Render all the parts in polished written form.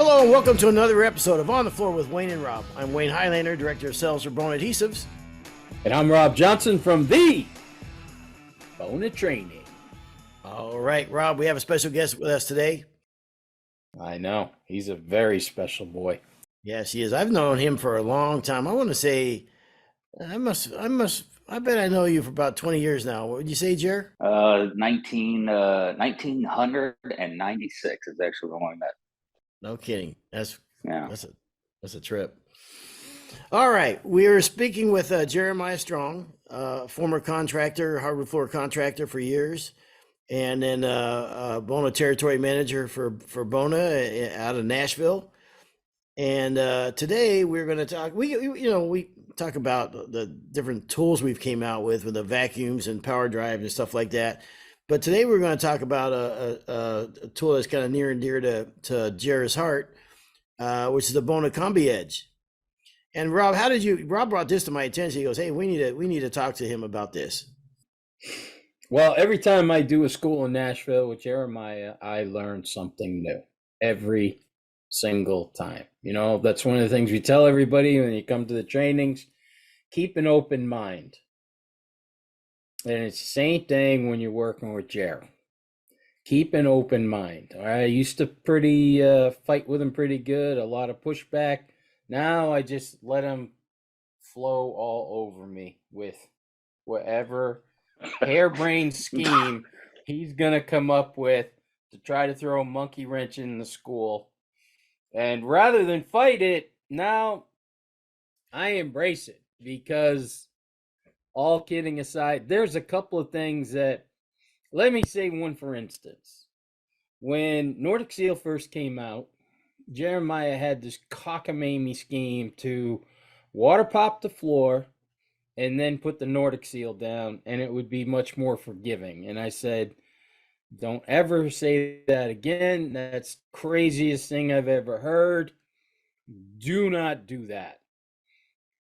Hello and welcome to another episode of On the Floor with Wayne and Rob. I'm Wayne Highlander, Director of Sales for Bona Adhesives. And I'm Rob Johnson from the Bona Training. All right, Rob, we have a special guest with us today. I know. He's a very special boy. Yes, he is. I've known him for a long time. I want to say, I bet I know you for about 20 years now. What would you say, Jer? 1996 is actually when we met. No kidding. That's Yeah. That's a trip. All right, we are speaking with Jeremiah Strong, former contractor, hardwood floor contractor for years, and then Bona territory manager for Bona out of Nashville. And today we're going to talk. We talk about the different tools we've came out with the vacuums and power drives and stuff like that. But today we're going to talk about a tool that's kind of near and dear to Jer's heart, which is the Bona CombiEdge. And Rob, Rob brought this to my attention. He goes, "Hey, we need to talk to him about this." Well, every time I do a school in Nashville with Jeremiah, I learn something new every single time. You know, that's one of the things we tell everybody when you come to the trainings. Keep an open mind. And it's the same thing when you're working with Jer. Keep an open mind. All right, I used to fight with him pretty good, a lot of pushback. Now I just let him flow all over me with whatever harebrained scheme he's going to come up with to try to throw a monkey wrench in the school. And rather than fight it, now I embrace it because, all kidding aside, there's a couple of things that, let me say one for instance. When Nordic Seal first came out, Jeremiah had this cockamamie scheme to water pop the floor and then put the Nordic Seal down, and it would be much more forgiving. And I said, don't ever say that again. That's the craziest thing I've ever heard. Do not do that.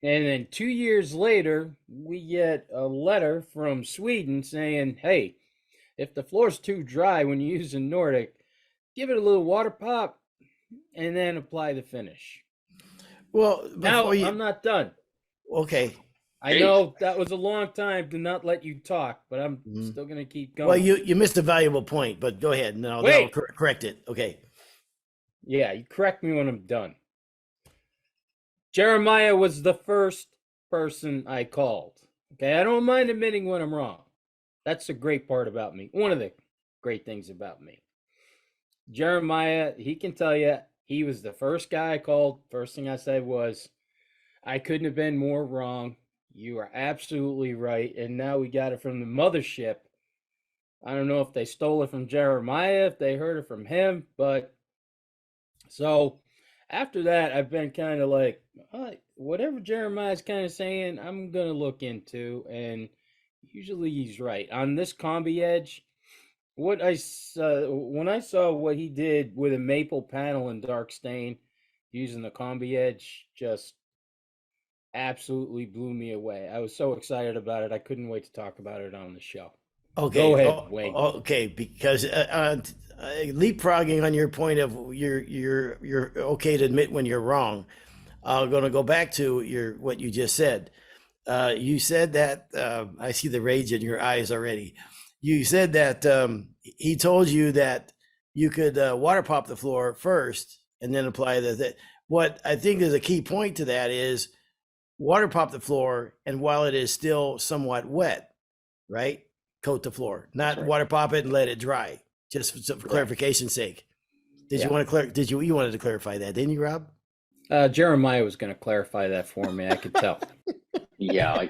And then 2 years later, we get a letter from Sweden saying, hey, if the floor's too dry when you use a Nordic, give it a little water pop and then apply the finish. Well, now I'm not done. Okay. I know that was a long time to not let you talk, but I'm still going to keep going. Well, you missed a valuable point, but go ahead. No, correct it. Okay. Yeah, you correct me when I'm done. Jeremiah was the first person I called. Okay, I don't mind admitting when I'm wrong. That's the great part about me. One of the great things about me. Jeremiah, he can tell you, he was the first guy I called. First thing I said was, I couldn't have been more wrong. You are absolutely right. And now we got it from the mothership. I don't know if they stole it from Jeremiah, if they heard it from him, but so after that, I've been kind of like, whatever Jeremiah's kind of saying, I'm going to look into, and usually he's right. On this CombiEdge, when I saw what he did with a maple panel and dark stain using the CombiEdge, just absolutely blew me away. I was so excited about it. I couldn't wait to talk about it on the show. Okay. Go ahead, Wayne. Okay, because leapfrogging on your point of you're okay to admit when you're wrong. I'm going to go back to what you just said. You said that I see the rage in your eyes already. You said that he told you that you could water pop the floor first and then apply the. What I think is a key point to that is water pop the floor, and while it is still somewhat wet, right? Coat the floor, not water pop it and let it dry. Just for clarification's sake. You wanted to clarify that, didn't you, Rob? Jeremiah was going to clarify that for me. I could tell. Yeah,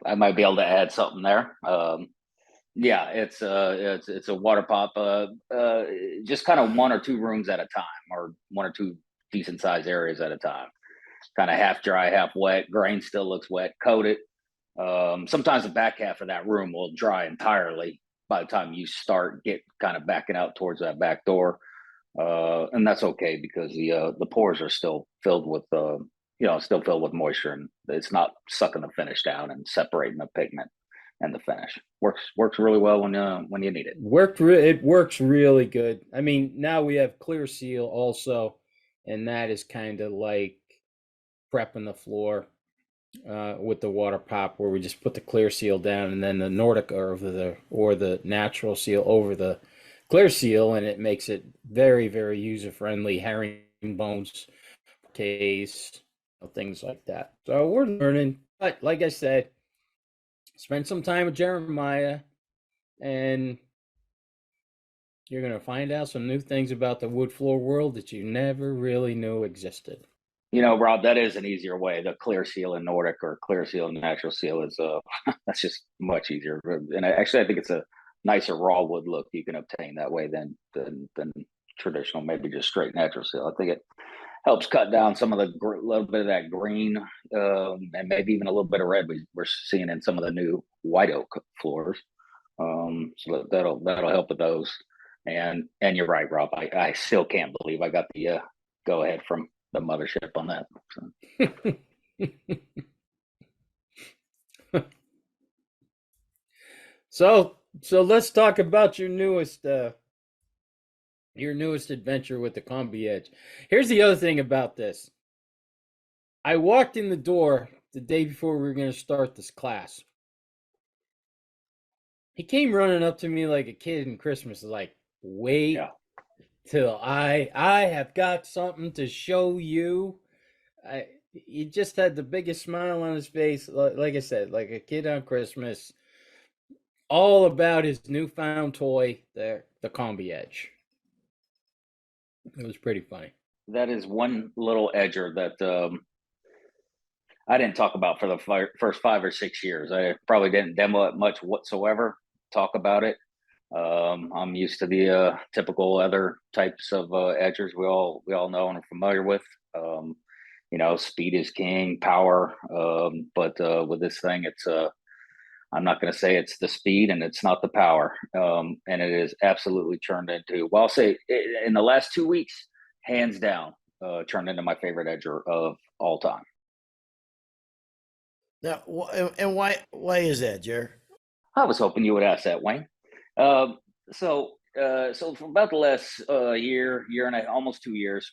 I might be able to add something there. Yeah, it's a water pop, just kind of one or two rooms at a time, or one or two decent sized areas at a time. Kind of half dry, half wet. Grain still looks wet. Coat it. Sometimes the back half of that room will dry entirely by the time you get kind of backing out towards that back door. And that's okay because the pores are still filled with moisture, and it's not sucking the finish down and separating the pigment and the finish. Works really well when you need it. It works really good. I mean, now we have clear seal also, and that is kind of like prepping the floor with the water pop, where we just put the clear seal down and then the Nordic or the natural seal over the clear seal, and it makes it very, very user friendly. Herringbones case, things like that. So we're learning, but like I said, spend some time with Jeremiah, and you're going to find out some new things about the wood floor world that you never really knew existed. You know, Rob, that is an easier way. The clear seal in Nordic or clear seal in natural seal is that's just much easier. And actually, I think it's a nicer raw wood look you can obtain that way than traditional, maybe just straight natural seal. I think it helps cut down some of the little bit of that green and maybe even a little bit of red we're seeing in some of the new white oak floors. So that'll help with those. And you're right, Rob. I still can't believe I got the go ahead from the mothership on that. So let's talk about your newest adventure with the CombiEdge. Here's the other thing about this. I walked in the door the day before we were going to start this class. He came running up to me like a kid in Christmas, like, wait till I have got something to show you. He just had the biggest smile on his face, like I said, like a kid on Christmas, all about his newfound toy, the CombiEdge. It was pretty funny. That is one little edger that I didn't talk about for the first 5 or 6 years. I probably didn't demo it much whatsoever, talk about it. I'm used to the typical other types of edgers we all know and are familiar with. You know, speed is king, power. But with this thing, it's I'm not going to say it's the speed and it's not the power. And it is absolutely turned into, well, I'll say in the last 2 weeks, hands down, turned into my favorite edger of all time. Now, and why is that, Jer? I was hoping you would ask that, Wayne. So for about the last year and almost 2 years,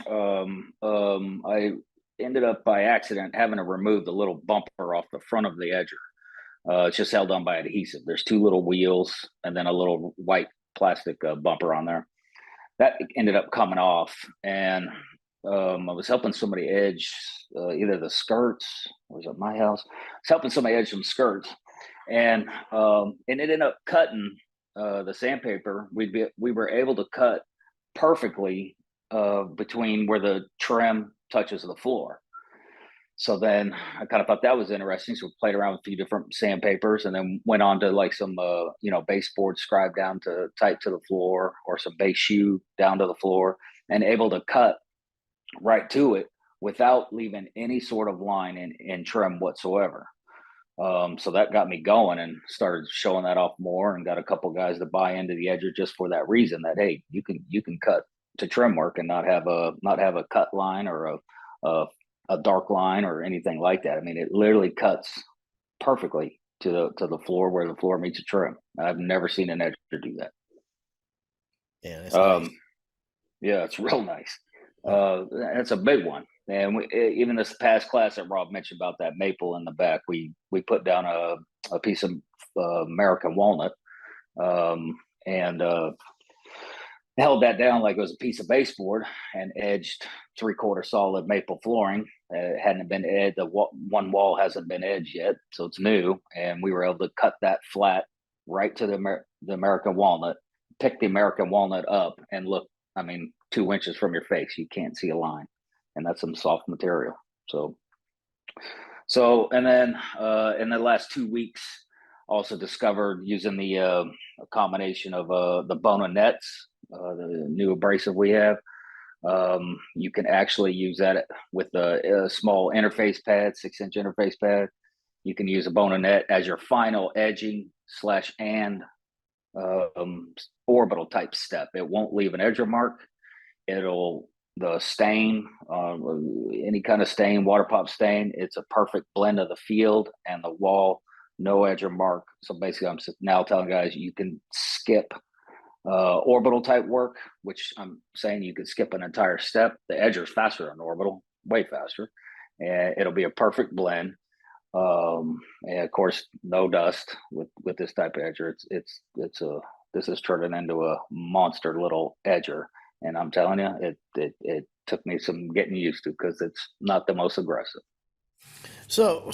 I ended up by accident having to remove the little bumper off the front of the edger. It's just held on by adhesive. There's 2 little wheels and then a little white plastic bumper on there. That ended up coming off, and I was helping somebody edge either the skirts, or was it my house? I was helping somebody edge some skirts, and it ended up cutting the sandpaper. We were able to cut perfectly between where the trim touches the floor. So then I kind of thought that was interesting. So we played around with a few different sandpapers, and then went on to like some, baseboard scribe down to tight to the floor, or some base shoe down to the floor, and able to cut right to it without leaving any sort of line in trim whatsoever. So that got me going and started showing that off more, and got a couple guys to buy into the edger just for that reason, that, hey, you can cut to trim work and not have a cut line or a dark line or anything like that. I mean, it literally cuts perfectly to the floor where the floor meets the trim. I've never seen an edger do that. Yeah, that's nice. Yeah, it's real nice. That's a big one. And even this past class that Rob mentioned about that maple in the back, we put down a piece of American walnut, and held that down like it was a piece of baseboard, and edged 3/4 solid maple flooring. It hadn't been edged. One wall hasn't been edged yet, so it's new. And we were able to cut that flat right to the American walnut, pick the American walnut up, and look, 2 inches from your face, you can't see a line. And that's some soft material. And then in the last 2 weeks, also discovered using the a combination of the Bona nets, the new abrasive we have. You can actually use that with a small interface pad, 6-inch interface pad. You can use a Bona net as your final edging / orbital type step. It won't leave an edger mark. The stain, any kind of stain, water pop stain, it's a perfect blend of the field and the wall, no edger mark. So basically, I'm now telling guys you can skip orbital type work, which I'm saying you could skip an entire step. The edger is faster than orbital, way faster, and it'll be a perfect blend. And of course, no dust with this type of edger. This is turning into a monster little edger, and I'm telling you, it took me some getting used to because it's not the most aggressive. So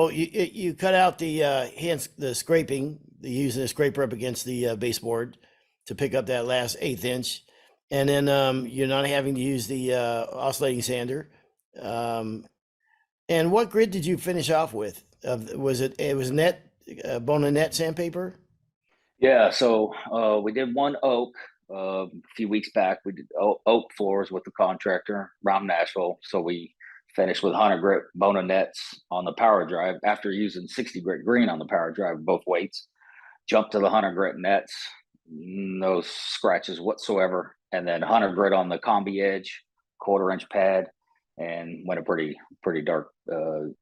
you cut out the scraping, using a scraper up against the baseboard to pick up that last 1/8 inch, and then you're not having to use the oscillating sander. And what grid did you finish off with? Was it Bona net sandpaper? Yeah, so we did one oak a few weeks back. We did oak floors with the contractor around Nashville. So we finished with 100 grit Bona nets on the power drive after using 60 grit green on the power drive, both weights. Jumped to the 100 grit nets, no scratches whatsoever. And then 100 grit on the CombiEdge, 1/4 inch pad, and went a pretty dark,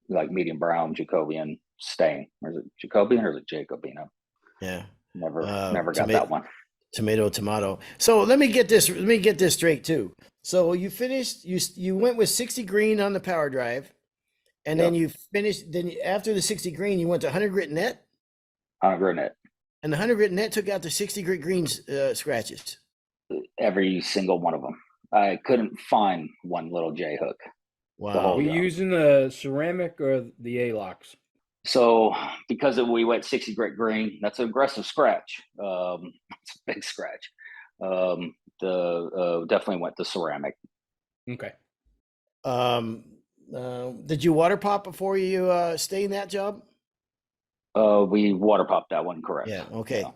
like medium brown Jacobian stain. Or is it Jacobian or is it Jacobino? Yeah. Never got that one. Tomato. So let me get this straight too. So you finished, you went with 60 green on the power drive, and then you finished, then after the 60 green, you went to 100 grit net? 100 grit net. And the 100 grit net took out the 60 grit green scratches? Every single one of them. I couldn't find one little J hook. Wow. Were you using the ceramic or the A-locks? So because we went 60 grit green, that's an aggressive scratch. It's a big scratch. Definitely went to ceramic. Okay. Did you water pop before you stain that job? We water popped that one, correct? Yeah. Okay. Yeah.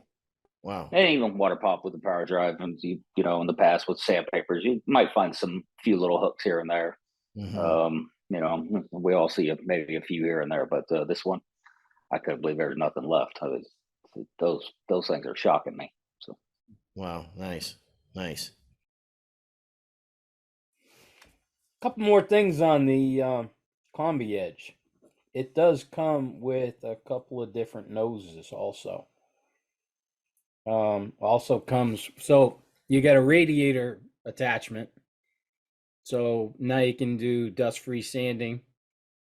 Wow. And even water pop with the power drive, and you know, in the past with sandpapers, you might find some few little hooks here and there. Mm-hmm. You know, we all see maybe a few here and there, but this one, I couldn't believe there's nothing left. Those things are shocking me. So, Wow, nice. Couple more things on the CombiEdge. It does come with a couple of different noses also. Also comes, so you got a radiator attachment. So now you can do dust-free sanding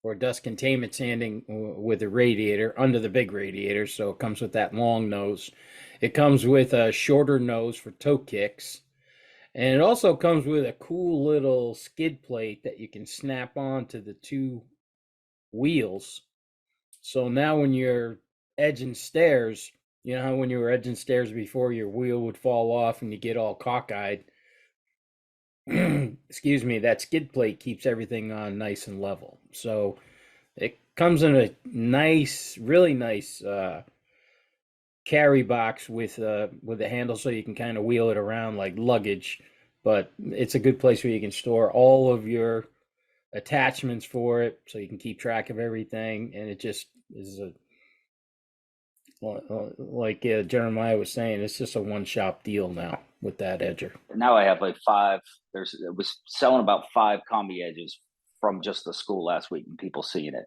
or dust containment sanding with a radiator under the big radiator. So it comes with that long nose. It comes with a shorter nose for toe kicks. And it also comes with a cool little skid plate that you can snap onto the two wheels. So now when you're edging stairs, you know how when you were edging stairs before, your wheel would fall off and you get all cockeyed? Excuse me, that skid plate keeps everything on nice and level. So it comes in a nice, really nice carry box with a handle so you can kind of wheel it around like luggage. But it's a good place where you can store all of your attachments for it so you can keep track of everything. And it just is like Jeremiah was saying, it's just a one-shop deal now with that edger. now I have like 5. It was selling about 5 CombiEdges from just the school last week, and people seeing it.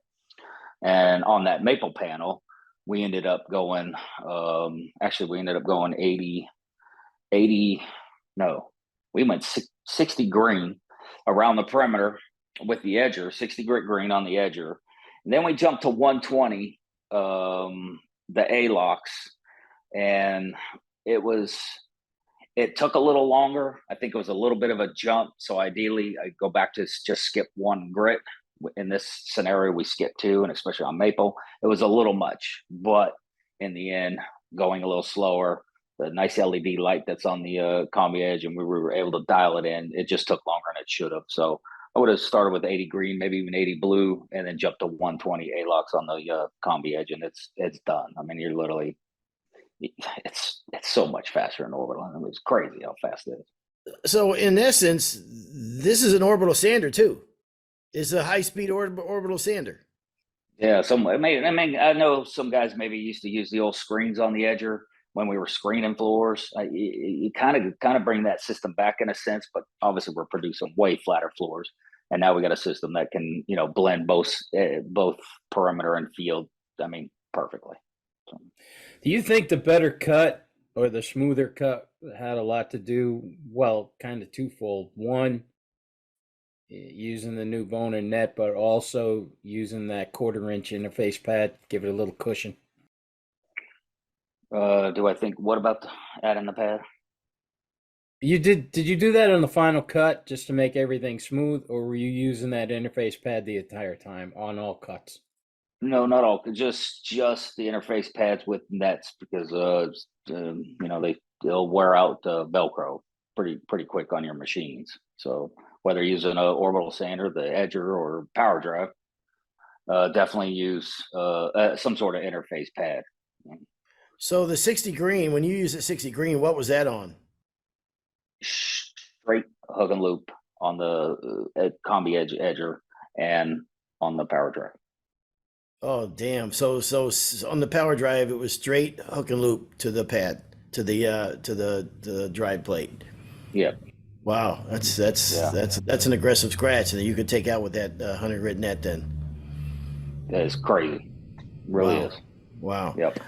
And on that maple panel, we ended up going. We ended up going 80. No, we went 60 green around the perimeter with the edger, 60 grit green on the edger, and then we jumped to 120. The A-locks, and it took a little longer. I think it was a little bit of a jump. So ideally I go back to just skip 1 grit. In this scenario, we skipped 2, and especially on maple, it was a little much, but in the end, going a little slower, the nice LED light that's on the CombiEdge, and we were able to dial it in. It just took longer than it should have. So I would have started with 80 green, maybe even 80 blue, and then jumped to 120 A-locks on the CombiEdge, and it's done. I mean, you're literally, it's so much faster in orbital. I mean, it's crazy how fast it is. So in essence, this is an orbital sander too. It's a high-speed orbital sander. Yeah, I know some guys maybe used to use the old screens on the edger when we were screening floors. You kind of bring that system back in a sense, but obviously we're producing way flatter floors, and now we got a system that can, you know, blend both perimeter and field. I mean, perfectly. So. Do you think the better cut or the smoother cut had a lot to do, well, kind of twofold. One, using the new Bona net, but also using that 1/4 inch interface pad, give it a little cushion. Do I think, what about adding the pad? Did you do that on the final cut just to make everything smooth, or were you using that interface pad the entire time on all cuts? No, not all. Just the interface pads with nets because you know they'll wear out Velcro pretty quick on your machines. So whether you're using an orbital sander, the edger, or power drive, definitely use some sort of interface pad. So the 60 green, when you use the 60 green, what was that on? Straight hook and loop on the CombiEdge edger and on the power drive. Oh, damn. So on the power drive, it was straight hook and loop to the pad, to the drive plate. Yeah. Wow, that's an aggressive scratch that you could take out with that 100 grit net then. That is crazy. Really Wow. is. Wow. Yep.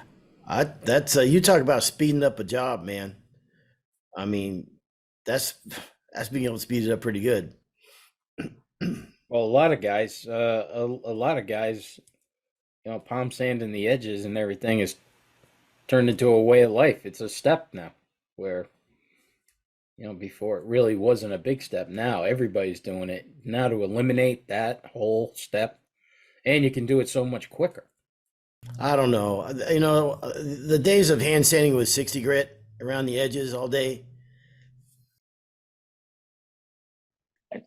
That's you talk about speeding up a job, man. I mean, that's being able to speed it up pretty good. Well, a lot of guys, palm sanding the edges and everything is turned into a way of life. It's a step now, where before it really wasn't a big step. Now everybody's doing it. Now to eliminate that whole step, and you can do it so much quicker. I don't know. The days of hand sanding with 60 grit around the edges all day.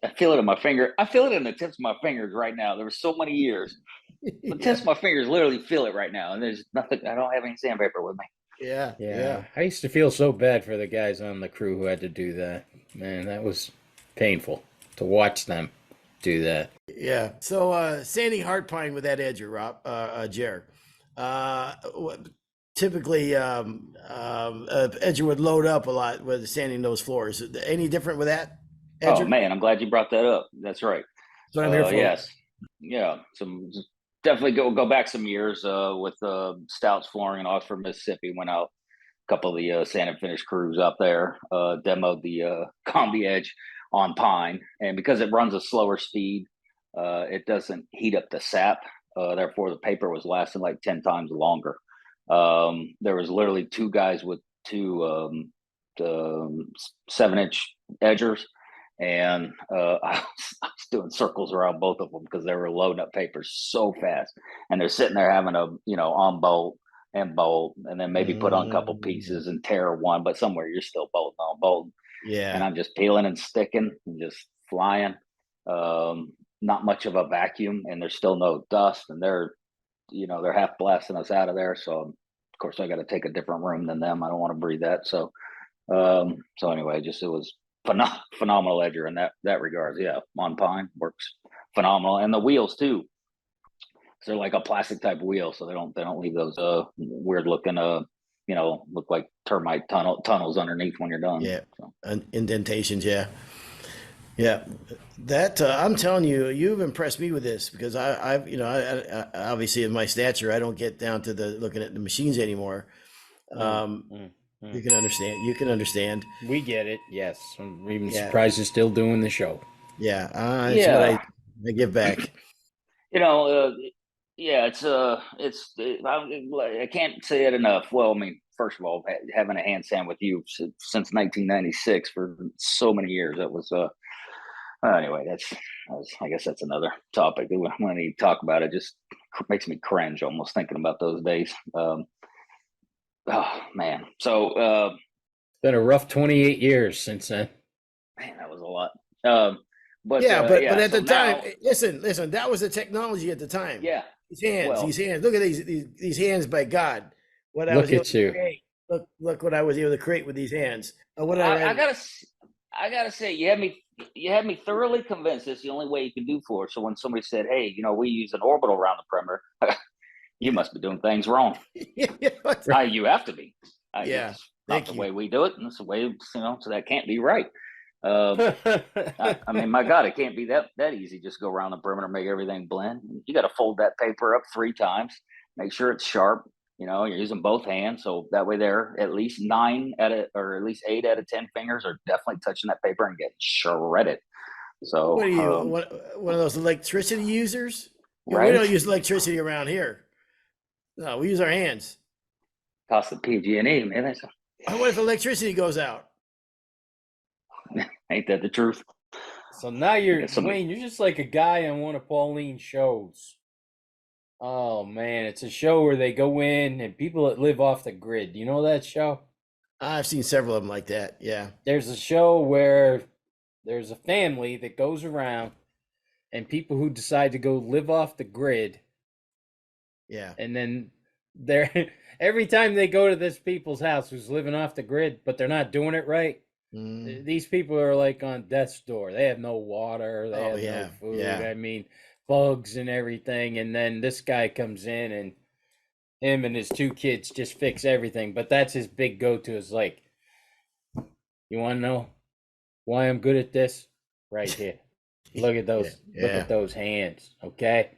I feel it in my finger. I feel it in the tips of my fingers right now. There were so many years. The tips of my fingers literally feel it right now. And there's nothing, I don't have any sandpaper with me. Yeah. I used to feel so bad for the guys on the crew who had to do that. Man, that was painful to watch them do that. Yeah. So sanding hard pine with that edger, Rob, Jer. Typically, edger would load up a lot with sanding those floors. Any different with that? Edger? Oh man, I'm glad you brought that up. That's right. That's what I'm here for. Yes. Yeah. Definitely go back some years with Stouts Flooring in Oxford, Mississippi. Went out a couple of the sand and finish crews up there, demoed the CombiEdge on pine, and because it runs a slower speed, it doesn't heat up the sap. Therefore, the paper was lasting like 10 times longer. There was literally two guys with two 7-inch edgers, and I was doing circles around both of them because they were loading up papers so fast, and they're sitting there having a on bolt and bolt, and then maybe put on a couple pieces and tear one, but somewhere you're still bolting on bolt. Yeah. And I'm just peeling and sticking and just flying. Not much of a vacuum, and there's still no dust, and they're half blasting us out of there. So of course I got to take a different room than them. I don't want to breathe that. So anyway, it was phenomenal edger in that regards. Yeah, on pine works phenomenal, and the wheels too. So they're like a plastic type wheel, so they don't leave those weird looking look like termite tunnels underneath when you're done. Yeah, so. Indentations. Yeah. That I'm telling you, you've impressed me with this because I obviously in my stature, I don't get down to looking at the machines anymore. You can understand. You can understand. We get it. Yes. I'm even surprised you're still doing the show. Yeah. It's what I give back. It's I can't say it enough. Well, I mean, first of all, having a hand sand with you since 1996 for so many years, that was anyway, I guess that's another topic. When you talk about it, just makes me cringe almost thinking about those days. Oh man. So it's been a rough 28 years since then. Man, that was a lot. But at the time, listen, that was the technology at the time. Yeah. These hands. Look at these hands, by God. What I look was able at you. To create. Look what I was able to create with these hands. I gotta say, you had me thoroughly convinced it's the only way you can do floor. So when somebody said, "Hey, we use an orbital around the perimeter," you must be doing things wrong. You have to be. It's not the way we do it, and it's the way so that can't be right. I mean, my God, it can't be that easy. Just go around the perimeter, make everything blend. You got to fold that paper up 3 times, make sure it's sharp, You're using both hands, so that way they're at least 8 out of 10 fingers are definitely touching that paper and getting shredded. So, What are you, one of those electricity users? We right? don't use electricity around here. No, we use our hands. Cost the PG&E, man. What if electricity goes out? Ain't that the truth? So now Wayne, you're just like a guy on one of Pauline's shows. Oh man, it's a show where they go in and people that live off the grid. You know that show? I've seen several of them like that. Yeah. There's a show where there's a family that goes around and people who decide to go live off the grid. Yeah. And then they're every time they go to this people's house who's living off the grid, but they're not doing it right. These people are like on death's door. They have no water. They have no food. Yeah. I mean, bugs and everything. And then this guy comes in and him and his 2 kids just fix everything. But that's his big go-to is like, you want to know why I'm good at this? Right here. Look at those. Look at those hands. Okay.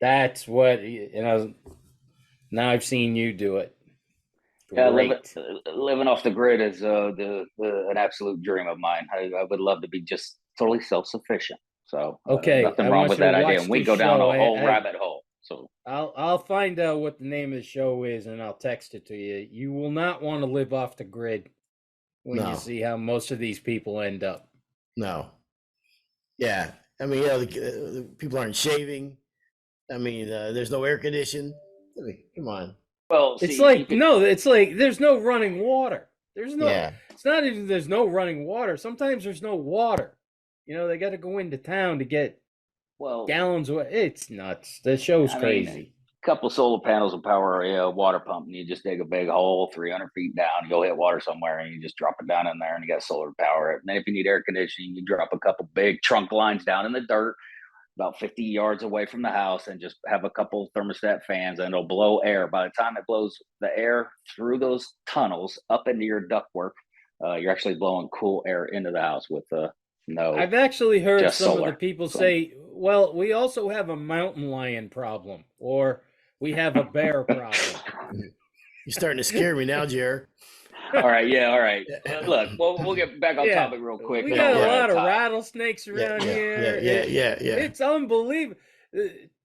That's what, now I've seen you do it. Yeah, living off the grid is an absolute dream of mine. I would love to be just totally self-sufficient. So okay, nothing wrong with that idea. And we go down a whole rabbit hole. So I'll find out what the name of the show is and I'll text it to you. You will not want to live off the grid when you see how most of these people end up. No. Yeah. I mean, the people aren't shaving. I mean, there's no air conditioning. I mean, come on. Well, it's like there's no running water. It's not even there's no running water. Sometimes there's no water. They got to go into town to get gallons of. It's nuts. The show's crazy. A couple of solar panels will power a water pump, and you just dig a big hole 300 feet down. You go hit water somewhere, and you just drop it down in there, and you got solar to power it. And then if you need air conditioning, you drop a couple big trunk lines down in the dirt, about 50 yards away from the house, and just have a couple thermostat fans, and it'll blow air. By the time it blows the air through those tunnels up into your ductwork, you're actually blowing cool air into the house with no. I've actually heard some solar. of the people say, well, we also have a mountain lion problem, or we have a bear problem. You're starting to scare me now, Jer. All right. Look, we'll get back on topic real quick. We got a lot of rattlesnakes around here. Yeah. It's unbelievable.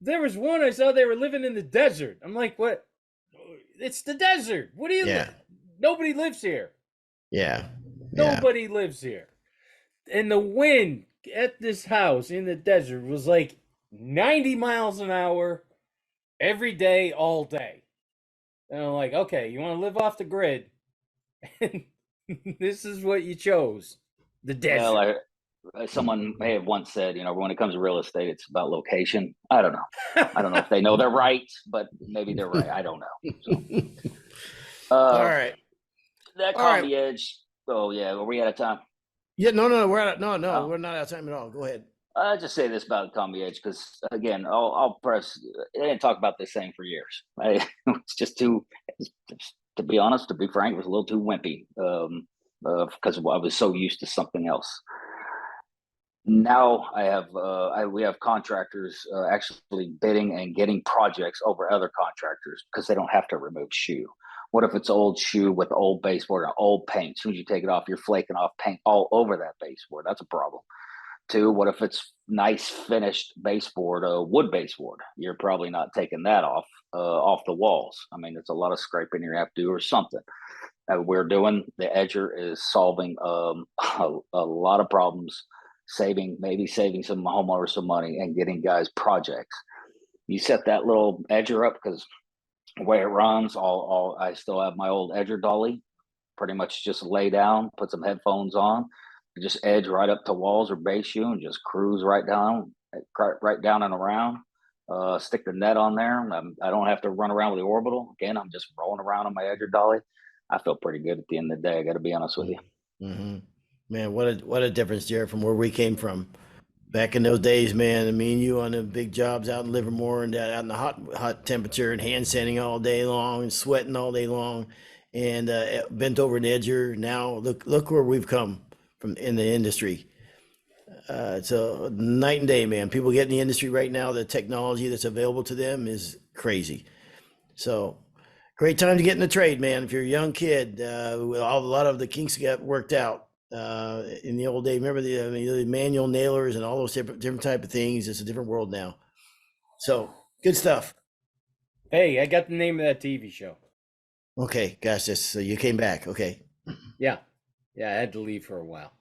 There was one I saw, they were living in the desert. I'm like, what? It's the desert. What do you Nobody lives here. Yeah. Nobody lives here. And the wind at this house in the desert was like 90 miles an hour every day, all day. And I'm like, okay, you want to live off the grid? This is what you chose. The desert. Well, someone may have once said, when it comes to real estate, it's about location. I don't know. I don't know if they know they're right, but maybe they're right. I don't know. So, all right. That CombiEdge. Oh yeah, are we out of time? Yeah, no, we're not out of time at all. Go ahead. I'll just say this about CombiEdge because, again, I'll press. I didn't talk about this thing for years. It's just too, to be honest, to be frank, it was a little too wimpy because I was so used to something else. Now we have contractors actually bidding and getting projects over other contractors because they don't have to remove shoe. What if it's old shoe with old baseboard and old paint? As soon as you take it off, you're flaking off paint all over that baseboard. That's a problem. 2, what if it's nice finished baseboard, wood baseboard? You're probably not taking that off the walls. I mean, it's a lot of scraping you have to do or something. We're doing the edger is solving a lot of problems, maybe saving some homeowners some money and getting guys projects. You set that little edger up because the way it runs, I still have my old edger dolly. Pretty much just lay down, put some headphones on, just edge right up to walls or base shoe and just cruise right down and around. Stick the net on there. I don't have to run around with the orbital. Again, I'm just rolling around on my edger dolly. I feel pretty good at the end of the day. I got to be honest with you. Mm-hmm. Man, what a difference, Jared, from where we came from. Back in those days, man, I mean, you on the big jobs out in Livermore and out in the hot temperature and hand sanding all day long and sweating all day long and bent over an edger. Now look where we've come from in the industry. It's a night and day, man. People get in the industry right now. The technology that's available to them is crazy. So Great time to get in the trade, man. If you're a young kid, with a lot of the kinks got worked out in the old day. Remember the manual nailers and all those different type of things. It's a different world now. So good stuff. Hey, I got the name of that TV show. Okay, gosh, so you came back. Okay. Yeah. Yeah, I had to leave for a while.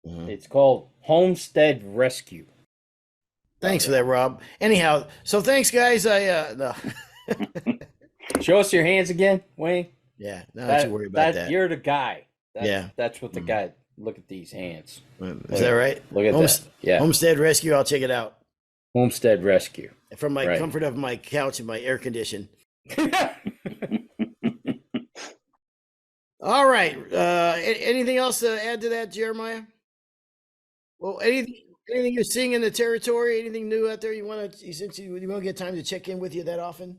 Mhm. It's called Homestead Rescue. Thanks for that, Rob. Anyhow, so thanks, guys. No. Show us your hands again, Wayne. Yeah, don't you worry about that. You're the guy. Yeah. That's what the guy. Look at these hands. Is that right? Look at that. Yeah. Homestead Rescue. I'll check it out Homestead Rescue. from my comfort of my couch and my air condition. All right. Anything else to add to that, Jeremiah? Well, anything you're seeing in the territory? Anything new out there you want to? Since you won't get time to check in with you that often.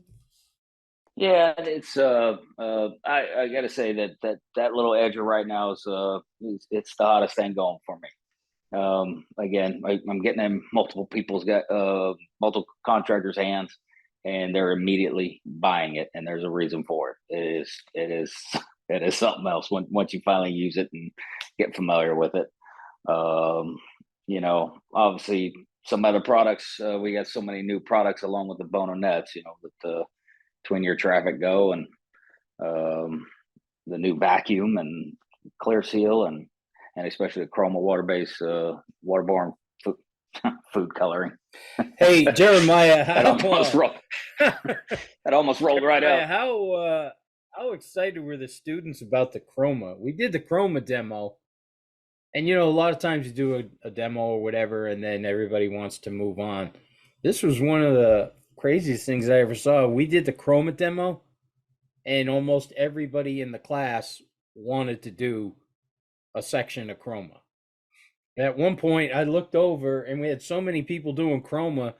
Yeah, it's I got to say that little edger right now is it's the hottest thing going for me. Again, I'm getting in multiple multiple contractors' hands, and they're immediately buying it, and there's a reason for it. It is something else once you finally use it and get familiar with it. You know, obviously some other products. We got so many new products along with the Bona nets. You know, with the Twin Year Traffic Go and the new vacuum and clear seal and especially the chroma water-based waterborne food coloring. Hey, Jeremiah, that almost rolled right out. How excited were the students about the chroma? We did the chroma demo, and a lot of times you do a demo or whatever, and then everybody wants to move on. This was one of the craziest things I ever saw. We did the chroma demo, and almost everybody in the class wanted to do a section of chroma. At one point, I looked over, and we had so many people doing chroma.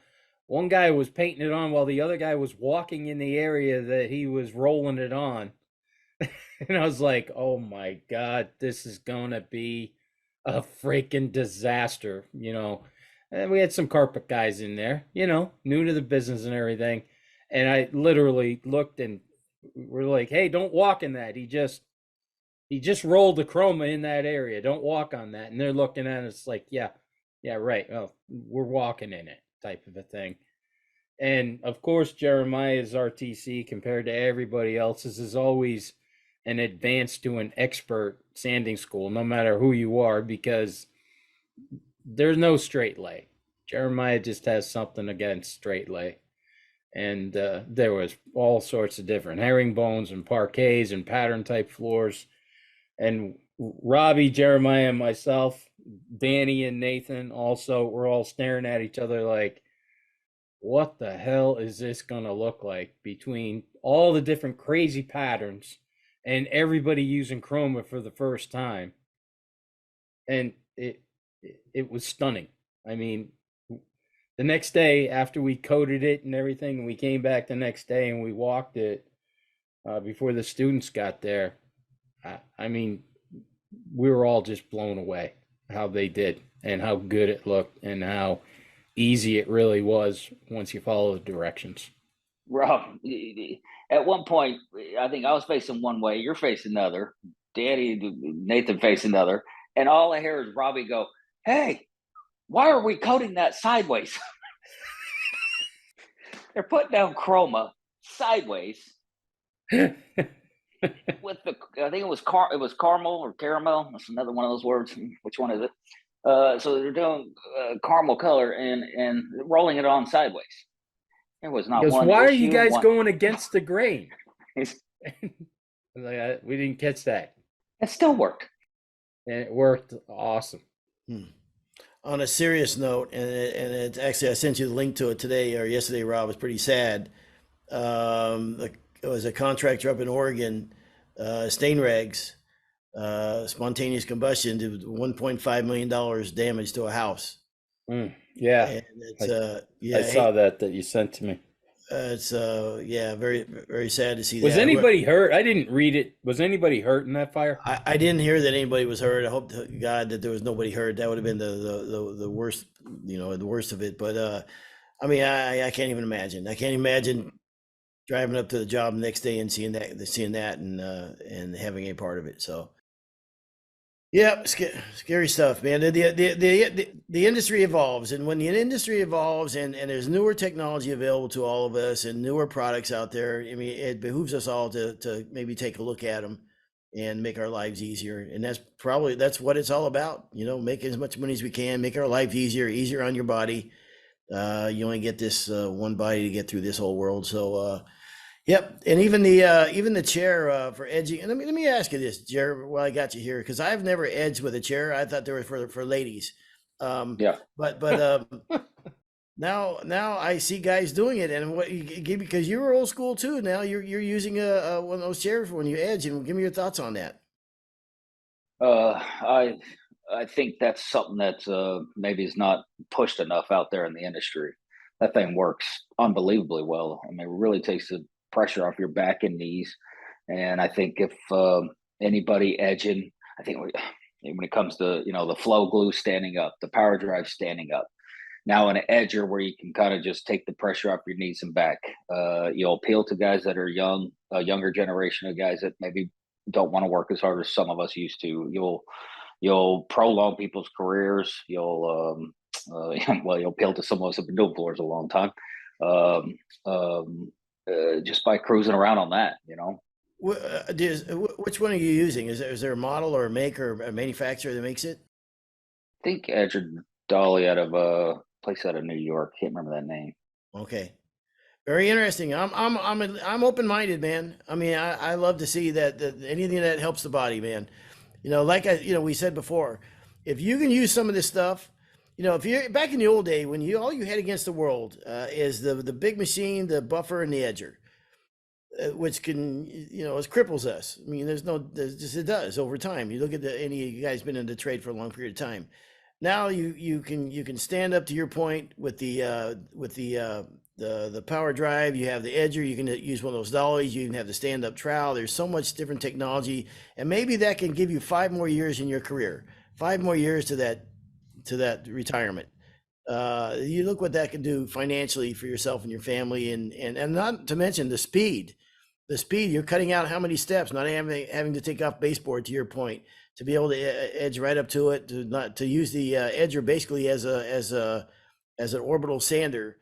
One guy was painting it on while the other guy was walking in the area that he was rolling it on. And I was like, oh my God, this is going to be a freaking disaster, And we had some carpet guys in there, new to the business and everything. And I literally looked and we're like, hey, don't walk in that. He just rolled the chroma in that area. Don't walk on that. And they're looking at it. It's like, yeah, right. Well, we're walking in it type of a thing. And of course, Jeremiah's RTC compared to everybody else's is always an advanced to an expert sanding school, no matter who you are, because there's no straight lay. Jeremiah just has something against straight lay. And there was all sorts of different herringbones and parquets and pattern type floors. And Robbie, Jeremiah, and myself, Danny and Nathan also, we're all staring at each other like, what the hell is this going to look like between all the different crazy patterns and everybody using chroma for the first time? And it was stunning. I mean, the next day after we coated it and everything, we came back the next day and we walked it before the students got there. I mean, we were all just blown away how they did and how good it looked and how easy it really was once you follow the directions. Rob, at one point, I think I was facing one way, you're facing another, Nathan facing another, and all I hear is Robbie go, hey, why are we coating that sideways? They're putting down chroma sideways with I think it was caramel or caramel. That's another one of those words. Which one is it? So they're doing caramel color and rolling it on sideways. There was not one. Why are you guys going against the grain? We didn't catch that. It still worked. And it worked awesome. On a serious note, and it's actually, I sent you the link to it today or yesterday, Rob. It's pretty sad. It was a contractor up in Oregon, stain rags, spontaneous combustion, did $1.5 million damage to a house. Yeah. And it's, I saw that you sent to me. It's very, very sad to see that. Was anybody hurt? I didn't read it. Was anybody hurt in that fire? I didn't hear that anybody was hurt. I hope to God that there was nobody hurt. That would have been the worst, the worst of it. But I mean, I can't even imagine. I can't imagine driving up to the job the next day and seeing that and having a part of it. So yeah, scary stuff, man. The industry evolves, and when the industry evolves and there's newer technology available to all of us and newer products out there, I mean, it behooves us all to maybe take a look at them and make our lives easier. And that's what it's all about. You know, making as much money as we can, make our life easier on your body. You only get this one body to get through this whole world. So yep, and even the chair for edging. And let me ask you this, Jared, while I got you here, because I've never edged with a chair. I thought they were for ladies. Yeah. But now I see guys doing it, and because you were old school too. Now you're using one of those chairs when you edge, and give me your thoughts on that. I think that's something that maybe is not pushed enough out there in the industry. That thing works unbelievably well. I mean, it really takes the pressure off your back and knees. And I think if anybody edging, I think when it comes to the flow glue standing up, the power drive standing up, now an edger where you can kind of just take the pressure off your knees and back, you'll appeal to guys that are young, a younger generation of guys that maybe don't want to work as hard as some of us used to. You'll prolong people's careers. You'll appeal to some of us who've been doing floors a long time, just by cruising around on that. Which one are you using? Is there a model or a maker or a manufacturer that makes it? I think Edger Dolly out of a place out of New York. Can't remember that name. Okay. Very interesting. I'm open-minded, man. I mean, I love to see that anything that helps the body, man. We said before, if you can use some of this stuff, if you're back in the old day when all you had against the world is the big machine, the buffer, and the edger, which can it cripples us. I mean, it does over time. You look at any of you guys been in the trade for a long period of time. Now you can stand up to your point with the power drive. You have the edger. You can use one of those dollies. You can have the stand-up trowel. There's so much different technology, and maybe that can give you 5 more years in your career, 5 more years to that retirement. You look what that can do financially for yourself and your family, and not to mention the speed. You're cutting out how many steps, not having to take off baseboard, to your point, to be able to edge right up to it, to use the edger basically as an orbital sander,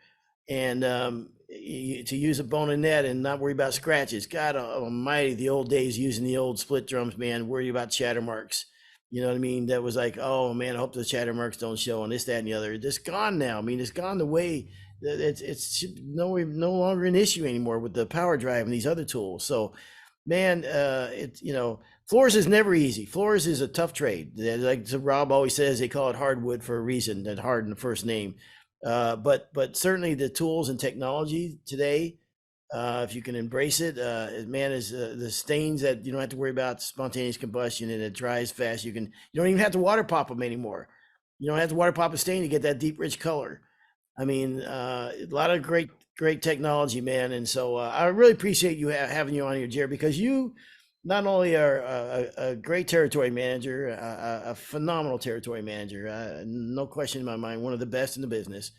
and to use a Bona net and not worry about scratches. God almighty, the old days using the old split drums, man, worry about chatter marks. You know what I mean? That was like, oh man, I hope the chatter marks don't show, and this, that, and the other. It's gone now. I mean, it's gone the way that it's no longer an issue anymore with the power drive and these other tools. So, man, floors is never easy. Floors is a tough trade. Like Rob always says, they call it hardwood for a reason. That hard in the first name. But certainly the tools and technology today, if you can embrace it, man, is the stains that you don't have to worry about spontaneous combustion, and it dries fast. You don't even have to water pop them anymore. You don't have to water pop a stain to get that deep, rich color. I mean, a lot of great technology, man. And so I really appreciate you having you on here, Jared, because you not only are a great territory manager, a phenomenal territory manager, no question in my mind, one of the best in the business,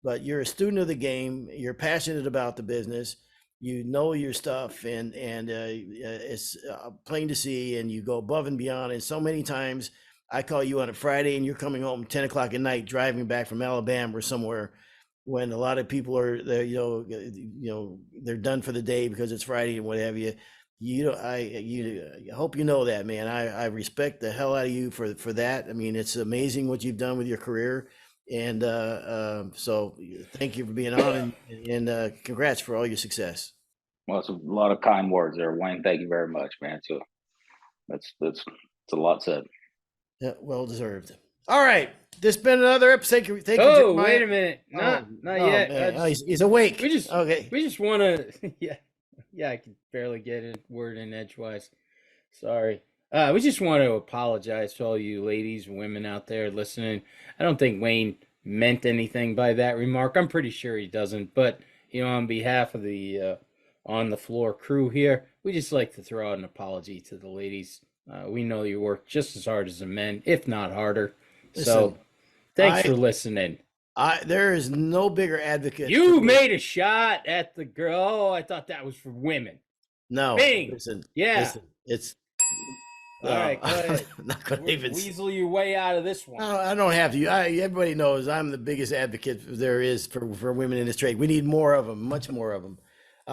but you're a student of the game. You're passionate about the business. You know your stuff, and it's plain to see, and you go above and beyond. And so many times I call you on a Friday and you're coming home 10 o'clock at night, driving back from Alabama or somewhere, when a lot of people are there, they're done for the day because it's Friday and what have you. I hope you know that, man. I respect the hell out of you for that. I mean, it's amazing what you've done with your career. And so thank you for being on, and congrats for all your success. Well, it's a lot of kind words there, Wayne. Thank you very much, man. So that's a lot said. Yeah, well deserved. All right, this has been another episode. Thank you. Oh, wait a minute. Not yet. He's awake. We just want to. Yeah, I can barely get a word in edgewise. Sorry. We just want to apologize to all you ladies and women out there listening. I don't think Wayne meant anything by that remark. I'm pretty sure he doesn't. But, on behalf of the On the Floor crew here, we just like to throw out an apology to the ladies. We know you work just as hard as the men, if not harder. So, thanks for listening. There is no bigger advocate. You made a shot at the girl. Oh, I thought that was for women. No, Bing. listen, it's. All right, go ahead. I'm not gonna even weasel your way out of this one. No, I don't have to. Everybody knows I'm the biggest advocate there is for women in this trade. We need more of them, much more of them.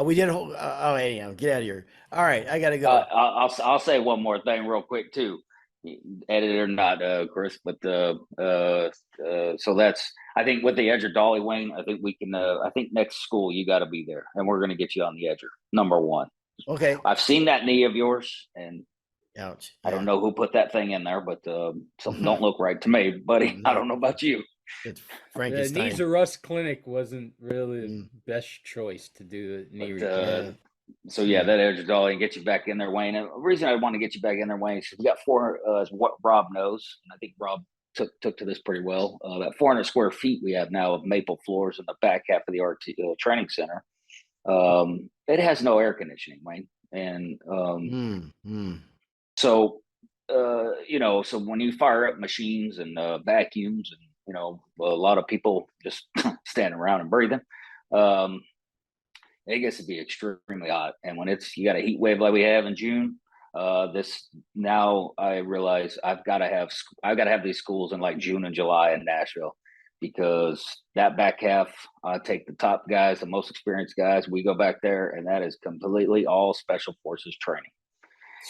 We did. Anyhow, get out of here. All right, I gotta go. I'll say one more thing real quick too, editor or not, Chris. But so that's, I think with the edger dolly, Wayne. I think we can. I think next school you got to be there, and we're going to get you on the edger. Number one. Okay. I've seen that knee of yours, and ouch. I don't know who put that thing in there, but something don't look right to me, buddy. I don't know about you. It's The Frankenstein. Knees R Us clinic wasn't really the best choice to do the knee repair. So yeah, that edge dolly and get you back in there, Wayne. And the reason I want to get you back in there, Wayne, is we got is what Rob knows, and I think Rob took to this pretty well. That 400 square feet we have now of maple floors in the back half of the RT training center. It has no air conditioning, Wayne, and so so when you fire up machines and vacuums and a lot of people just standing around and breathing, it gets to be extremely hot. And when you got a heat wave like we have in June, now I realize I've got to have these schools in like June and July in Nashville, because that back half, I take the top guys, the most experienced guys. We go back there, and that is completely all special forces training.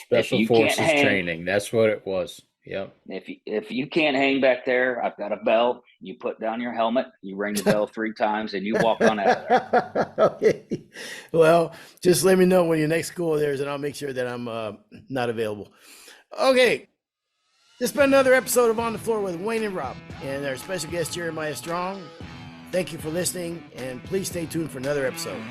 Special forces training. That's what it was. Yep. If you can't hang back there, I've got a bell. You put down your helmet, you ring the bell 3 times, and you walk on out of there. Okay. Well, just let me know when your next school there is, and I'll make sure that I'm not available. Okay. This has been another episode of On the Floor with Wayne and Rob, and our special guest, Jeremiah Strong. Thank you for listening, and please stay tuned for another episode.